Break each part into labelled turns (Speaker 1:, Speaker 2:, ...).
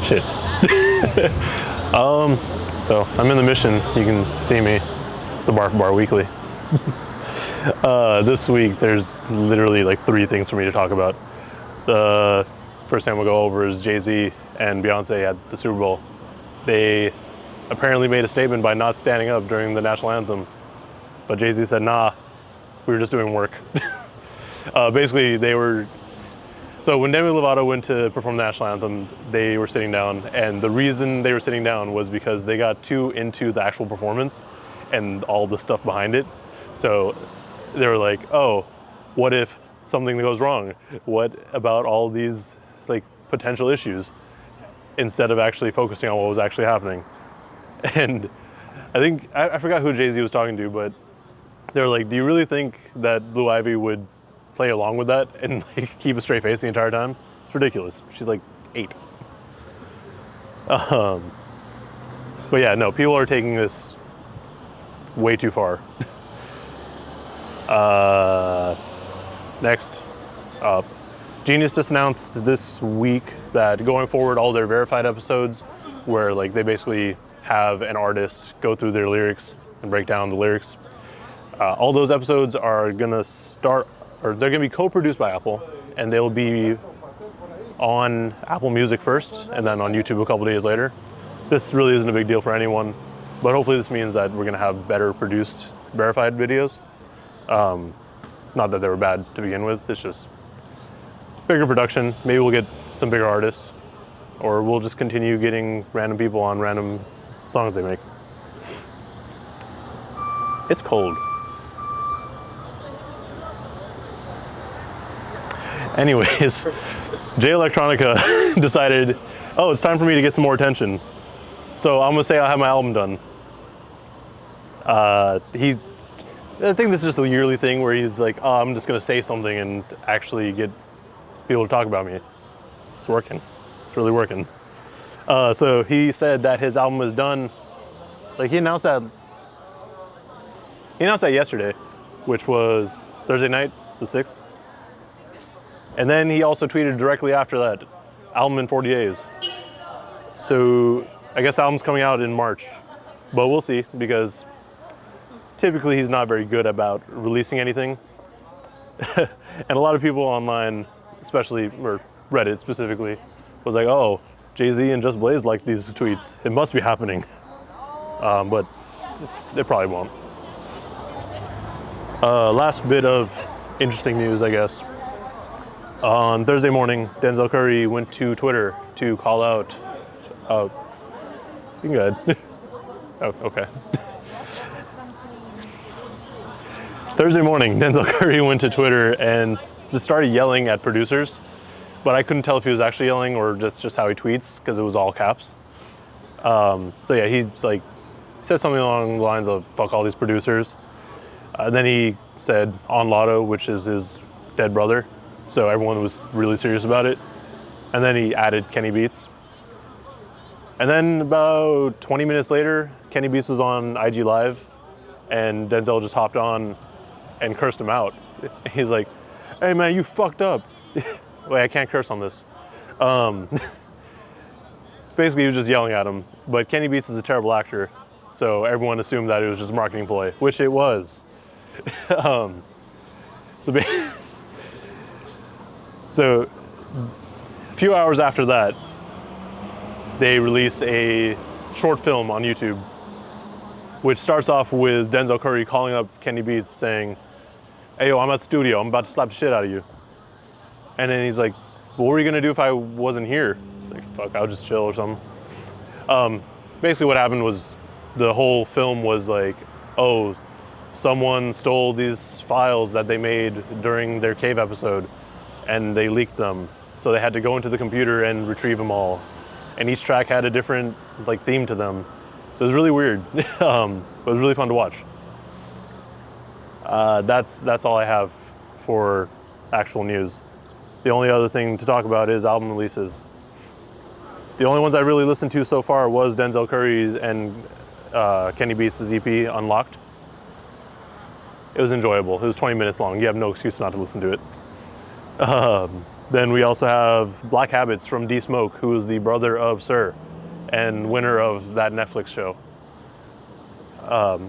Speaker 1: Shit. So I'm in the Mission. You can see me. It's the Bar for Bar Weekly. This week there's literally like 3 things for me to talk about. The first thing we'll go over is Jay-Z and Beyonce at the Super Bowl. They apparently made a statement by not standing up during the national anthem, but Jay-Z said, nah, we were just doing work. Basically, so when Demi Lovato went to perform the national anthem, they were sitting down, and the reason they were sitting down was because they got too into the actual performance and all the stuff behind it. So they were like, oh, what if something goes wrong? What about all these like potential issues? Instead of actually focusing on what was actually happening. And I think, I forgot who Jay-Z was talking to, but they were like, do you really think that Blue Ivy would play along with that and like keep a straight face the entire time? It's ridiculous. She's like 8. But yeah, no, people are taking this way too far. Next up, Genius just announced this week that going forward, all their verified episodes, where like they basically have an artist go through their lyrics and break down the lyrics, all those episodes are gonna start, or they're gonna be co-produced by Apple, and they'll be on Apple Music first, and then on YouTube a couple days later. This really isn't a big deal for anyone, but hopefully this means that we're gonna have better produced verified videos. Not that they were bad to begin with, it's just bigger production. Maybe we'll get some bigger artists, or we'll just continue getting random people on random songs they make. It's cold. Anyways, Jay Electronica decided, oh, it's time for me to get some more attention. So I'm gonna say I have my album done. I think this is just a yearly thing where he's like, oh, I'm just gonna say something and actually get people to talk about me. It's working. It's really working. So he said that his album was done. Like he announced that yesterday, which was Thursday night, the 6th. And then he also tweeted directly after that, album in 40 days. So I guess the album's coming out in March, but we'll see, because typically he's not very good about releasing anything. And a lot of people online, especially, or Reddit specifically, was like, oh, Jay-Z and Just Blaze like these tweets. It must be happening. But it probably won't. Last bit of interesting news, I guess. On Thursday morning, Denzel Curry went to Twitter to call out, you can go ahead. Oh, okay. Thursday morning, Denzel Curry went to Twitter and just started yelling at producers, but I couldn't tell if he was actually yelling or just how he tweets, because it was all caps. So yeah, he said something along the lines of "fuck all these producers." Then he said "on Lotto," which is his dead brother, so everyone was really serious about it. And then he added Kenny Beats. And then about 20 minutes later, Kenny Beats was on IG Live, and Denzel just hopped on and cursed him out. He's like, hey man, you fucked up. Wait, I can't curse on this. Basically, he was just yelling at him. But Kenny Beats is a terrible actor, so everyone assumed that it was just a marketing ploy, which it was. So a few hours after that, they release a short film on YouTube, which starts off with Denzel Curry calling up Kenny Beats saying, hey yo, I'm at the studio, I'm about to slap the shit out of you. And then he's like, well, what were you gonna do if I wasn't here? It's like, fuck, I'll just chill or something. Basically what happened was the whole film was like, oh, someone stole these files that they made during their cave episode and they leaked them. So they had to go into the computer and retrieve them all. And each track had a different like theme to them. So it was really weird, but it was really fun to watch. That's all I have for actual news. The only other thing to talk about is album releases. The only ones I really listened to so far was Denzel Curry's and Kenny Beats' EP, Unlocked. It was enjoyable. It was 20 minutes long. You have no excuse not to listen to it. Then we also have Black Habits from D Smoke, who is the brother of Sir and winner of that Netflix show.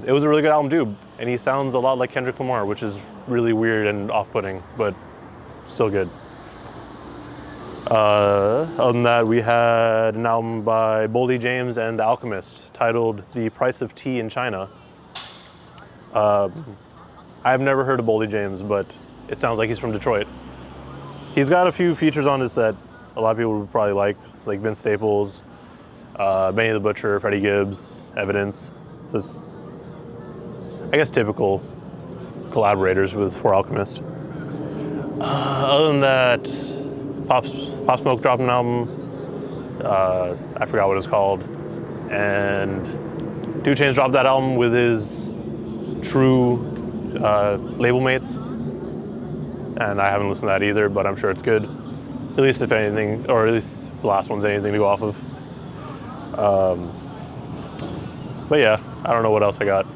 Speaker 1: It was a really good album too, and he sounds a lot like Kendrick Lamar, which is really weird and off-putting, but still good. Other than that, we had an album by Boldy James and The Alchemist titled The Price of Tea in China. I've never heard of Boldy James, but it sounds like he's from Detroit. He's got a few features on this that a lot of people would probably like Vince Staples, Benny the Butcher, Freddie Gibbs, Evidence. So it's, I guess, typical collaborators for Alchemist. Other than that, Pop Smoke dropped an album. I forgot what it's called. And 2 Chainz dropped that album with his True label mates. And I haven't listened to that either, but I'm sure it's good. At least if anything, or at least if the last one's anything to go off of. But yeah, I don't know what else I got.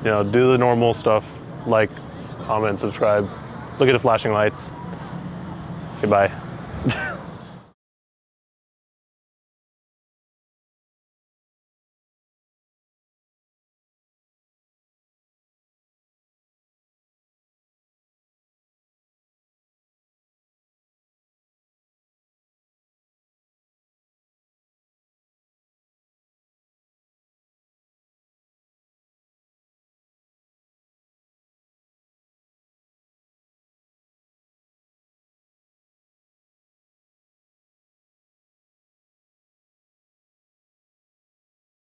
Speaker 1: Do the normal stuff, like, comment, subscribe, look at the flashing lights. Goodbye.